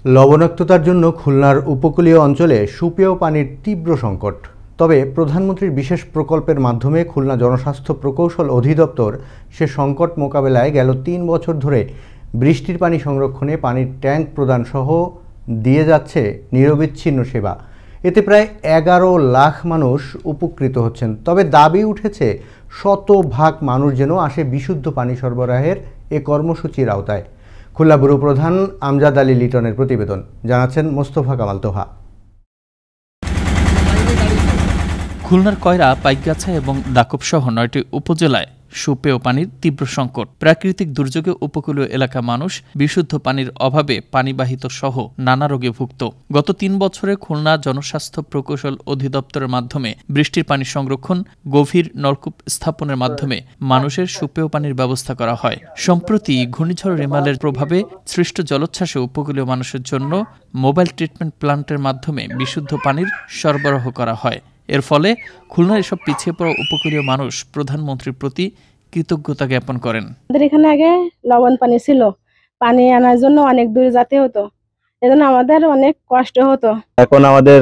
লবণাক্ততার জন্য খুলনার উপকূলীয় অঞ্চলে সুপেয় পানির তীব্র সংকট। তবে প্রধানমন্ত্রীর বিশেষ প্রকল্পের মাধ্যমে খুলনা জনস্বাস্থ্য প্রকৌশল অধিদপ্তর সে সংকট মোকাবেলায় গেল ৩ বছর ধরে বৃষ্টির পানি সংরক্ষণে পানির ট্যাঙ্ক প্রদান সহ দিয়ে যাচ্ছে নিরবিচ্ছিন্ন সেবা। এতে প্রায় ১১ লাখ মানুষ উপকৃত হচ্ছেন। তবে দাবি উঠেছে শতভাগ মানুষ যেন আসে বিশুদ্ধ পানি সরবরাহের এ কর্মসূচির আওতায়। খুলনা ব্যুরো প্রধান আমজাদ আলী লিটনের প্রতিবেদন, জানাচ্ছেন মোস্তফা কামাল তোহা। খুলনার কয়রা, পাইকগাছা এবং দাকব সহ ৯টি উপজেলায় সুপেয় পানির তীব্র সংকট। প্রাকৃতিক দুর্যোগে উপকূলীয় এলাকা মানুষ বিশুদ্ধ পানির অভাবে পানিবাহিত সহ নানা রোগে ভুগত। গত ৩ বছরে খুলনা জনস্বাস্থ্য প্রকৌশল অধিদপ্তরের মাধ্যমে বৃষ্টির পানি সংরক্ষণ, গভীর নলকূপ স্থাপনের মাধ্যমে মানুষের সুপেয় পানির ব্যবস্থা করা হয়। সম্প্রতি ঘূর্ণিঝড় রেমালের প্রভাবে সৃষ্ট জলোচ্ছ্বাসে উপকূলীয় মানুষের জন্য মোবাইল ট্রিটমেন্ট প্ল্যান্টের মাধ্যমে বিশুদ্ধ পানির সরবরাহ করা হয়। এর ফলে খুলনার এসব পিছিয়ে পড়া উপকূলীয় মানুষ প্রধানমন্ত্রীর প্রতি কৃতজ্ঞতা জ্ঞাপন করেন। আমাদের এখানে আগে লবণ পানি ছিল, পানি আনার জন্য অনেক দূরে যেতে হতো, এজন্য আমাদের অনেক কষ্ট হতো। এখন আমাদের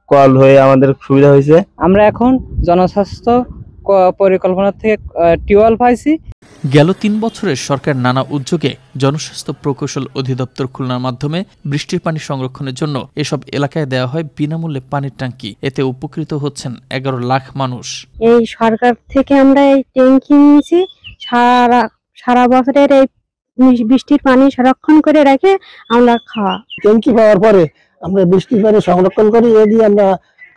কল হয়ে আমাদের সুবিধা হয়েছে। আমরা এখন জনস্বাস্থ্য পরিকল্পনা থেকে টিউবওয়েল পাইছি। গেল ৩ বছরের সরকার নানা উদ্যোগে জনস্বাস্থ্য প্রকৌশল অধিদপ্তর খুলনার মাধ্যমে বৃষ্টির পানি সংরক্ষণের জন্য এসব এলাকায় দেওয়া হয় বিনামূল্যে পানির ট্যাঙ্কি। এতে উপকৃত হচ্ছেন ১১ লাখ মানুষ। এই সরকার থেকে আমরা এই ট্যাঙ্কি নিয়েছি, সারা বছরের এই বৃষ্টির পানি সংরক্ষণ করে রেখে আমরা খাওয়া। ট্যাঙ্কি পাওয়ার পরে আমরা বৃষ্টির পানি সংরক্ষণ করি, এ দিয়ে আমরা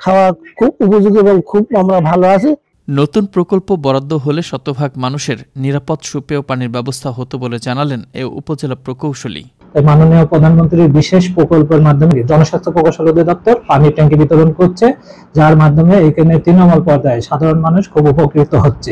খাওয়া খুব উপযোগী এবং খুব আমরা ভালো আছি। নতুন প্রকল্প বরাদ্দ হলে শতভাগ মানুষের নিরাপদ সুপেয় পানির ব্যবস্থা হতো বলে জানালেন এ উপজেলা প্রকৌশলী। মাননীয় প্রধানমন্ত্রীর বিশেষ প্রকল্পের মাধ্যমে জনস্বাস্থ্য প্রকৌশল অধিদপ্তর পানির ট্যাঙ্কি বিতরণ করছে, যার মাধ্যমে এখানে তৃণমূল পর্যায়ে সাধারণ মানুষ খুব উপকৃত হচ্ছে।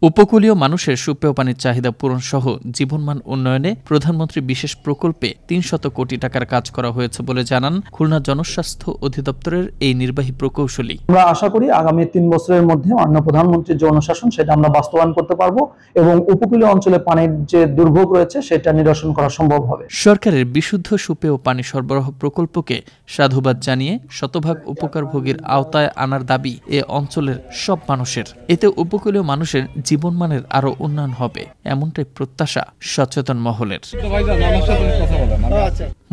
উপকূলীয় মানুষের সুপেয় পানির চাহিদা পূরণ সহ জীবনমান উন্নয়নে প্রধানমন্ত্রী বিশেষ প্রকল্পে ৩০০ কোটি টাকার কাজ করা হয়েছে বলে জানান খুলনা জনস্বাস্থ্য অধিদপ্তরের এই নির্বাহী প্রকৌশলী। আমরা আশা করি আগামী ৩ বছরের মধ্যে মাননীয় প্রধানমন্ত্রীর জনশাসন সেটা আমরা বাস্তবায়ন করতে পারবো এবং উপকূলীয় অঞ্চলে পানির যে দুর্ভোগ রয়েছে সেটা নিরসন করা সম্ভব হবে। সরকারের বিশুদ্ধ সুপেয় পানি সরবরাহ প্রকল্পকে সাধুবাদ জানিয়ে শতভাগ উপকারভোগীর আওতায় আনার দাবি এ অঞ্চলের সব মানুষের। এতে উপকূলীয় মানুষের জীবনমানের আরো উন্নয়ন হবে, এমনটাই প্রত্যাশা সচেতন মহলের।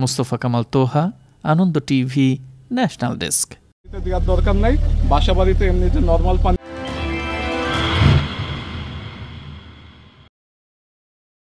মোস্তফা কামাল তোহা, আনন্দ টিভি, ন্যাশনাল ডেস্ক। দরকার নাই, বাসা বাড়িতে এমনি যে নরমাল পানি